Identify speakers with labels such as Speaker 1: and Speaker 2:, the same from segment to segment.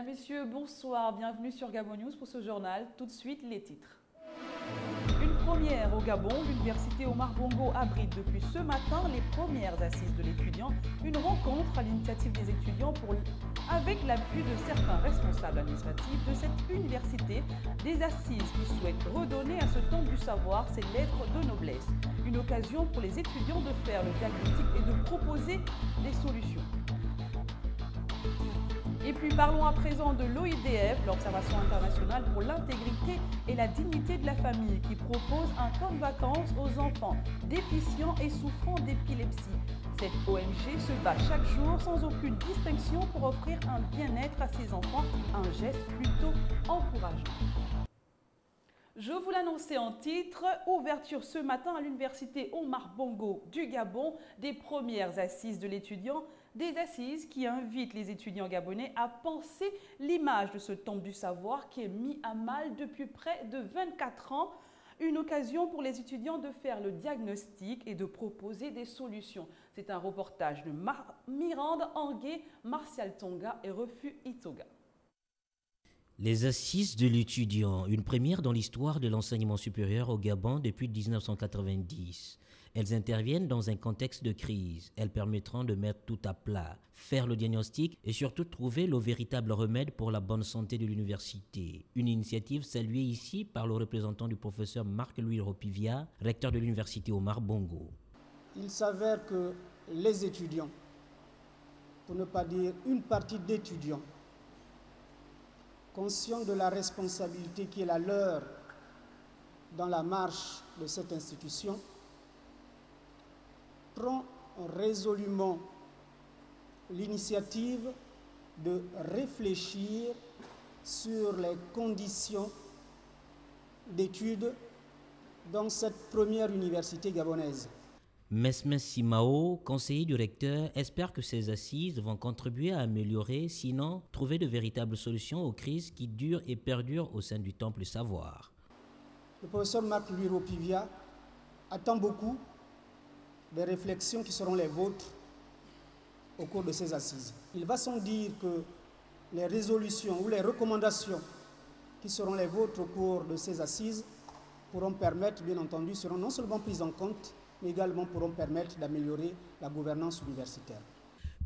Speaker 1: Mesdames, Messieurs, bonsoir. Bienvenue sur Gabon News pour ce journal. Tout de suite, les titres. Une première au Gabon, l'université Omar Bongo abrite depuis ce matin les premières assises de l'étudiant. Une rencontre à l'initiative des étudiants avec l'appui de certains responsables administratifs de cette université. Des assises qui souhaitent redonner à ce temple du savoir ses lettres de noblesse. Une occasion pour les étudiants de faire le diagnostic et de proposer des solutions. Et puis parlons à présent de l'OIDF, l'Observation internationale pour l'intégrité et la dignité de la famille, qui propose un camp de vacances aux enfants déficients et souffrant d'épilepsie. Cette ONG se bat chaque jour sans aucune distinction pour offrir un bien-être à ses enfants, un geste plutôt encourageant. Je vous l'annonçais en titre, ouverture ce matin à l'université Omar Bongo du Gabon des premières assises de l'étudiant, des assises qui invitent les étudiants gabonais à penser l'image de ce temple du savoir qui est mis à mal depuis près de 24 ans. Une occasion pour les étudiants de faire le diagnostic et de proposer des solutions. C'est un reportage de Mirande Angué, Martial Tonga et Refu Itoga.
Speaker 2: Les assises de l'étudiant, une première dans l'histoire de l'enseignement supérieur au Gabon depuis 1990. Elles interviennent dans un contexte de crise. Elles permettront de mettre tout à plat, faire le diagnostic et surtout trouver le véritable remède pour la bonne santé de l'université. Une initiative saluée ici par le représentant du professeur Marc-Louis Ropivia, recteur de l'université Omar Bongo.
Speaker 3: Il s'avère que les étudiants, pour ne pas dire une partie d'étudiants, conscients de la responsabilité qui est la leur dans la marche de cette institution, prend résolument l'initiative de réfléchir sur les conditions d'études dans cette première université gabonaise.
Speaker 2: Mesmes Simao, conseiller du recteur, espère que ces assises vont contribuer à améliorer, sinon trouver de véritables solutions aux crises qui durent et perdurent au sein du temple savoir.
Speaker 3: Le professeur Marc-Louis Ropivia attend beaucoup des réflexions qui seront les vôtres au cours de ces assises. Il va sans dire que les résolutions ou les recommandations qui seront les vôtres au cours de ces assises pourront permettre, bien entendu, seront non seulement prises en compte, mais également pourront permettre d'améliorer la gouvernance universitaire.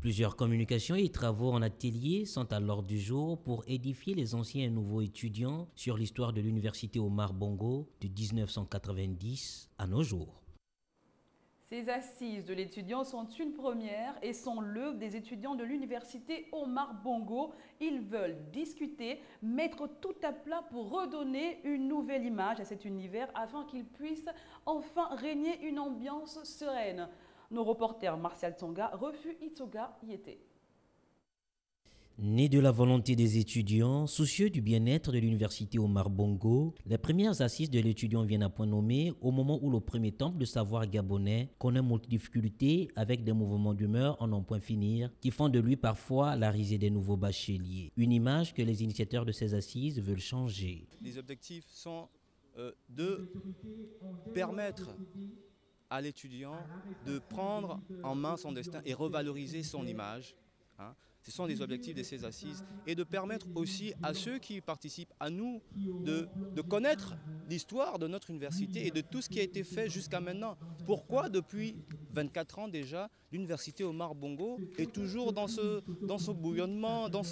Speaker 2: Plusieurs communications et travaux en atelier sont à l'ordre du jour pour édifier les anciens et nouveaux étudiants sur l'histoire de l'université Omar Bongo de 1990 à nos jours.
Speaker 1: Ces assises de l'étudiant sont une première et sont l'œuvre des étudiants de l'université Omar Bongo. Ils veulent discuter, mettre tout à plat pour redonner une nouvelle image à cet univers afin qu'il puisse enfin régner une ambiance sereine. Nos reporters Martial Tonga, Refu Itoga y étaient.
Speaker 2: Né de la volonté des étudiants, soucieux du bien-être de l'université Omar Bongo, les premières assises de l'étudiant viennent à point nommé au moment où le premier temple de savoir gabonais connaît beaucoup de difficultés avec des mouvements d'humeur en n'en point finir qui font de lui parfois la risée des nouveaux bacheliers. Une image que les initiateurs de ces assises veulent changer.
Speaker 4: Les objectifs sont de permettre à l'étudiant de prendre en main son destin et revaloriser son image. Ce sont les objectifs de ces assises et de permettre aussi à ceux qui participent, à nous, de connaître l'histoire de notre université et de tout ce qui a été fait jusqu'à maintenant. Pourquoi depuis 24 ans déjà, l'université Omar Bongo est toujours dans ce bouillonnement, dans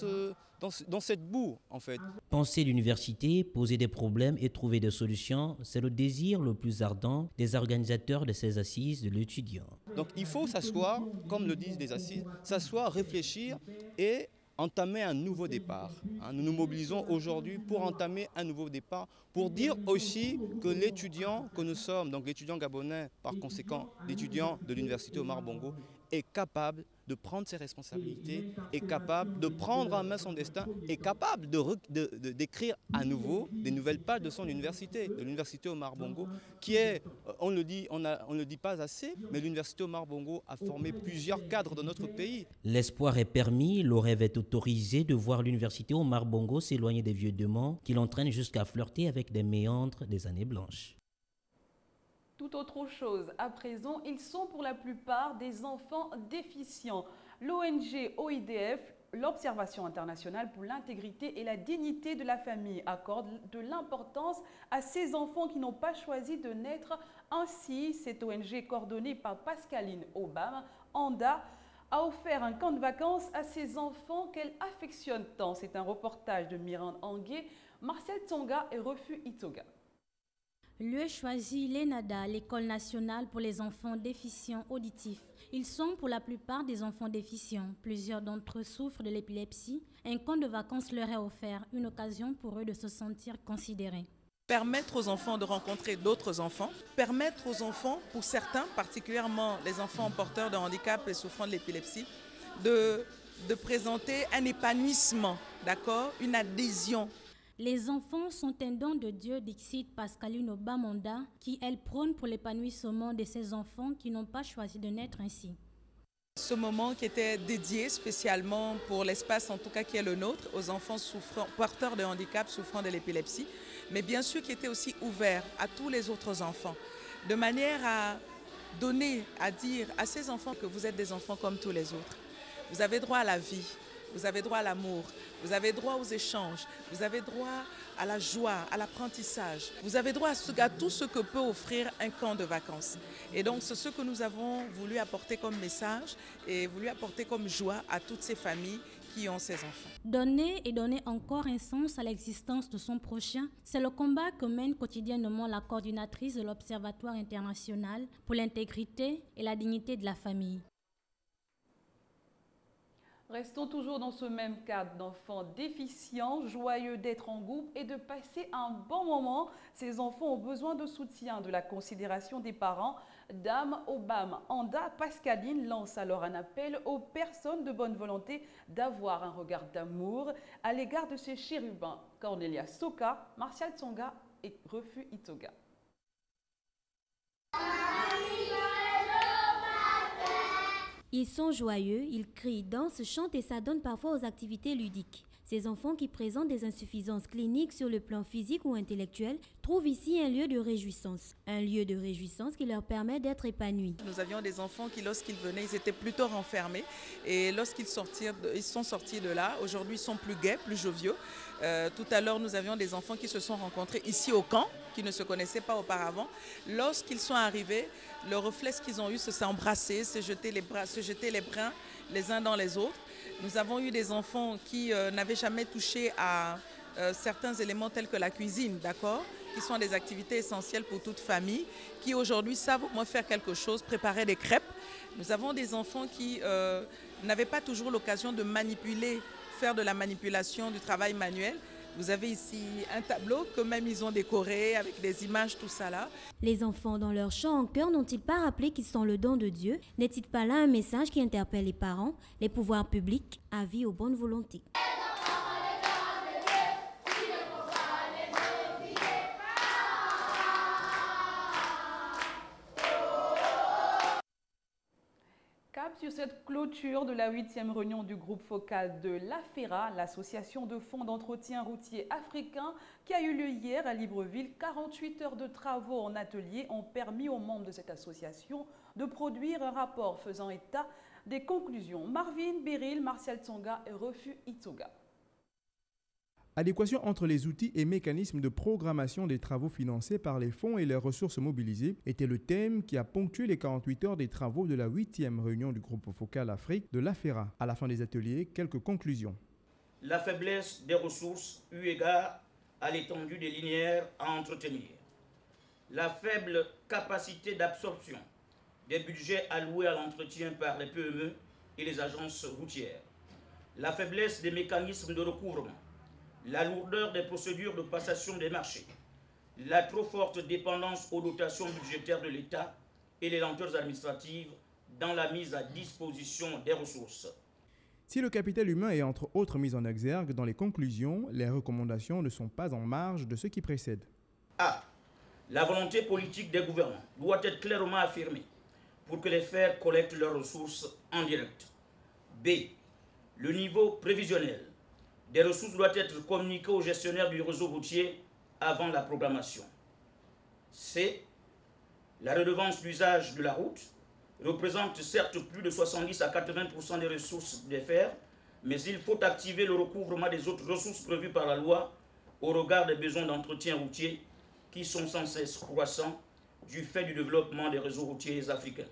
Speaker 4: cette boue en fait.
Speaker 2: Penser l'université, poser des problèmes et trouver des solutions, c'est le désir le plus ardent des organisateurs de ces assises de l'étudiant.
Speaker 4: Donc il faut s'asseoir, comme le disent les assises, s'asseoir, réfléchir et entamer un nouveau départ. Nous nous mobilisons aujourd'hui pour entamer un nouveau départ, pour dire aussi que l'étudiant que nous sommes, donc l'étudiant gabonais, par conséquent l'étudiant de l'université Omar Bongo, est capable de prendre ses responsabilités, est capable de prendre en main son destin, est capable d'écrire à nouveau des nouvelles pages de son université, de l'université Omar Bongo, qui est, on ne le dit pas assez, mais l'université Omar Bongo a formé plusieurs cadres de notre pays.
Speaker 2: L'espoir est permis, le rêve est autorisé de voir l'université Omar Bongo s'éloigner des vieux démons qui l'entraînent jusqu'à flirter avec des méandres des années blanches.
Speaker 1: Tout autre chose, à présent, ils sont pour la plupart des enfants déficients. L'ONG OIDF L'Observation internationale pour l'intégrité et la dignité de la famille accorde de l'importance à ces enfants qui n'ont pas choisi de naître. Ainsi, cette ONG coordonnée par Pascaline Obama, ANDA, a offert un camp de vacances à ces enfants qu'elle affectionne tant. C'est un reportage de Mirande Angué, Marcel Tsonga et Refus Itoga.
Speaker 5: Lieu choisi, l'ENADA, l'École nationale pour les enfants déficients auditifs. Ils sont pour la plupart des enfants déficients. Plusieurs d'entre eux souffrent de l'épilepsie. Un camp de vacances leur est offert, une occasion pour eux de se sentir considérés.
Speaker 6: Permettre aux enfants de rencontrer d'autres enfants, permettre aux enfants, pour certains, particulièrement les enfants porteurs de handicap et souffrant de l'épilepsie, de présenter un épanouissement, d'accord, une adhésion.
Speaker 5: Les enfants sont un don de Dieu, dixit Pascaline Obamanda, qui elle prône pour l'épanouissement de ces enfants qui n'ont pas choisi de naître ainsi.
Speaker 6: Ce moment qui était dédié spécialement pour l'espace, en tout cas qui est le nôtre, aux enfants porteurs de handicap souffrant de l'épilepsie, mais bien sûr qui était aussi ouvert à tous les autres enfants, de manière à donner, à dire à ces enfants que vous êtes des enfants comme tous les autres. Vous avez droit à la vie. Vous avez droit à l'amour, vous avez droit aux échanges, vous avez droit à la joie, à l'apprentissage. Vous avez droit à tout ce que peut offrir un camp de vacances. Et donc c'est ce que nous avons voulu apporter comme message et voulu apporter comme joie à toutes ces familles qui ont ces enfants.
Speaker 5: Donner et donner encore un sens à l'existence de son prochain, c'est le combat que mène quotidiennement la coordinatrice de l'Observatoire international pour l'intégrité et la dignité de la famille.
Speaker 1: Restons toujours dans ce même cadre d'enfants déficients, joyeux d'être en groupe et de passer un bon moment. Ces enfants ont besoin de soutien, de la considération des parents. Dame Obama, Anda Pascaline lance alors un appel aux personnes de bonne volonté d'avoir un regard d'amour à l'égard de ces chérubins. Cornelia Soka, Martial Tsonga et Refus Itoga.
Speaker 7: Ils sont joyeux, ils crient, dansent, chantent et s'adonnent parfois aux activités ludiques. Ces enfants qui présentent des insuffisances cliniques sur le plan physique ou intellectuel trouvent ici un lieu de réjouissance. Un lieu de réjouissance qui leur permet d'être épanouis.
Speaker 6: Nous avions des enfants qui, lorsqu'ils venaient, ils étaient plutôt renfermés. Et lorsqu'ils sont sortis de là, aujourd'hui ils sont plus gais, plus joviaux. Tout à l'heure, nous avions des enfants qui se sont rencontrés ici au camp, qui ne se connaissaient pas auparavant. Lorsqu'ils sont arrivés, le réflexe qu'ils ont eu, c'est s'embrasser, se jeter les bras les uns dans les autres. Nous avons eu des enfants qui n'avaient jamais touché à certains éléments tels que la cuisine, d'accord, qui sont des activités essentielles pour toute famille, qui aujourd'hui savent au moins faire quelque chose, préparer des crêpes. Nous avons des enfants qui n'avaient pas toujours l'occasion de manipuler, faire de la manipulation, du travail manuel. Vous avez ici un tableau que même ils ont décoré avec des images, tout ça là.
Speaker 7: Les enfants dans leur chant en chœur n'ont-ils pas rappelé qu'ils sont le don de Dieu? N'est-il pas là un message qui interpelle les parents, les pouvoirs publics, avis aux bonnes volontés?
Speaker 1: Sur cette clôture de la 8e réunion du groupe focal de l'AFERA, l'association de fonds d'entretien routier africain, qui a eu lieu hier à Libreville. 48 heures de travaux en atelier ont permis aux membres de cette association de produire un rapport faisant état des conclusions. Marvin Beryl, Martial Tsonga et Refus Itoga.
Speaker 8: Adéquation entre les outils et mécanismes de programmation des travaux financés par les fonds et les ressources mobilisées était le thème qui a ponctué les 48 heures des travaux de la 8e réunion du groupe focal Afrique de l'AFERA. À la fin des ateliers, quelques conclusions.
Speaker 9: La faiblesse des ressources eu égard à l'étendue des linéaires à entretenir. La faible capacité d'absorption des budgets alloués à l'entretien par les PME et les agences routières. La faiblesse des mécanismes de recouvrement. La lourdeur des procédures de passation des marchés, la trop forte dépendance aux dotations budgétaires de l'État et les lenteurs administratives dans la mise à disposition des ressources.
Speaker 8: Si le capital humain est entre autres mis en exergue dans les conclusions, les recommandations ne sont pas en marge de ce qui précède.
Speaker 9: A. La volonté politique des gouvernants doit être clairement affirmée pour que les FER collectent leurs ressources en direct. B. Le niveau prévisionnel des ressources doivent être communiquées aux gestionnaires du réseau routier avant la programmation. C. La redevance d'usage de la route représente certes plus de 70 à 80% des ressources des FER, mais il faut activer le recouvrement des autres ressources prévues par la loi au regard des besoins d'entretien routier qui sont sans cesse croissants du fait du développement des réseaux routiers africains.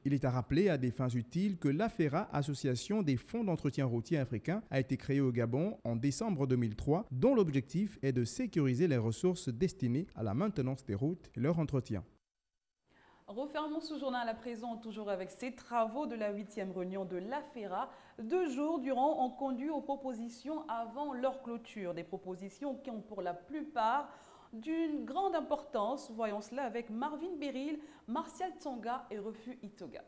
Speaker 8: Il est à rappeler à des fins utiles que l'AFERA, Association des fonds d'entretien routier africains, a été créée au Gabon en décembre 2003, dont l'objectif est de sécuriser les ressources destinées à la maintenance des routes et leur entretien.
Speaker 1: Refermons ce journal à présent, toujours avec ces travaux de la 8e réunion de l'AFERA. 2 jours durant ont conduit aux propositions avant leur clôture. Des propositions qui ont pour la plupart d'une grande importance. Voyons cela avec Marvin Beryl, Martial Tsonga et Refu Itoga.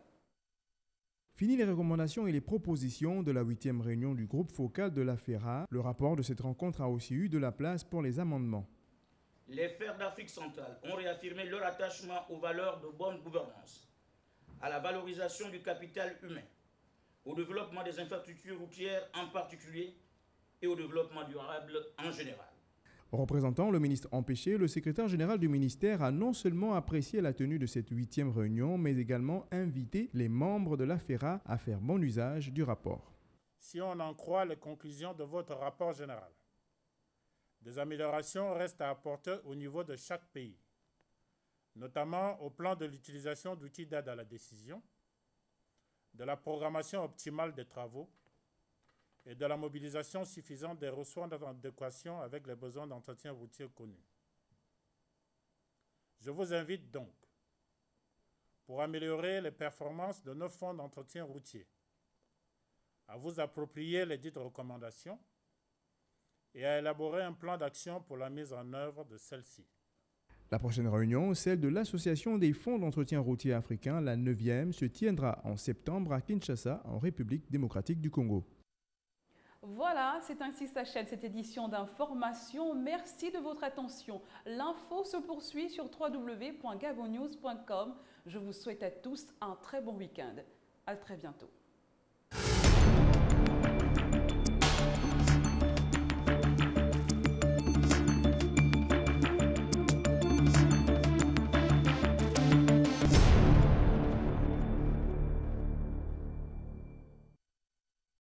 Speaker 8: Fini les recommandations et les propositions de la 8e réunion du groupe focal de l'AFERA. Le rapport de cette rencontre a aussi eu de la place pour les amendements.
Speaker 9: Les Fers d'Afrique centrale ont réaffirmé leur attachement aux valeurs de bonne gouvernance, à la valorisation du capital humain, au développement des infrastructures routières en particulier et au développement durable en général.
Speaker 8: Représentant le ministre empêché, le secrétaire général du ministère a non seulement apprécié la tenue de cette 8e réunion, mais également invité les membres de l'AFERA à faire bon usage du rapport.
Speaker 10: Si on en croit les conclusions de votre rapport général, des améliorations restent à apporter au niveau de chaque pays, notamment au plan de l'utilisation d'outils d'aide à la décision, de la programmation optimale des travaux et de la mobilisation suffisante des ressources en adéquation avec les besoins d'entretien routier connus. Je vous invite donc, pour améliorer les performances de nos fonds d'entretien routier, à vous approprier les dites recommandations et à élaborer un plan d'action pour la mise en œuvre de celle-ci.
Speaker 8: La prochaine réunion, celle de l'Association des fonds d'entretien routier africains, la 9e, se tiendra en septembre à Kinshasa, en République démocratique du Congo.
Speaker 1: Voilà, c'est ainsi s'achève cette édition d'information. Merci de votre attention. L'info se poursuit sur www.gabonnews.com. Je vous souhaite à tous un très bon week-end. À très bientôt.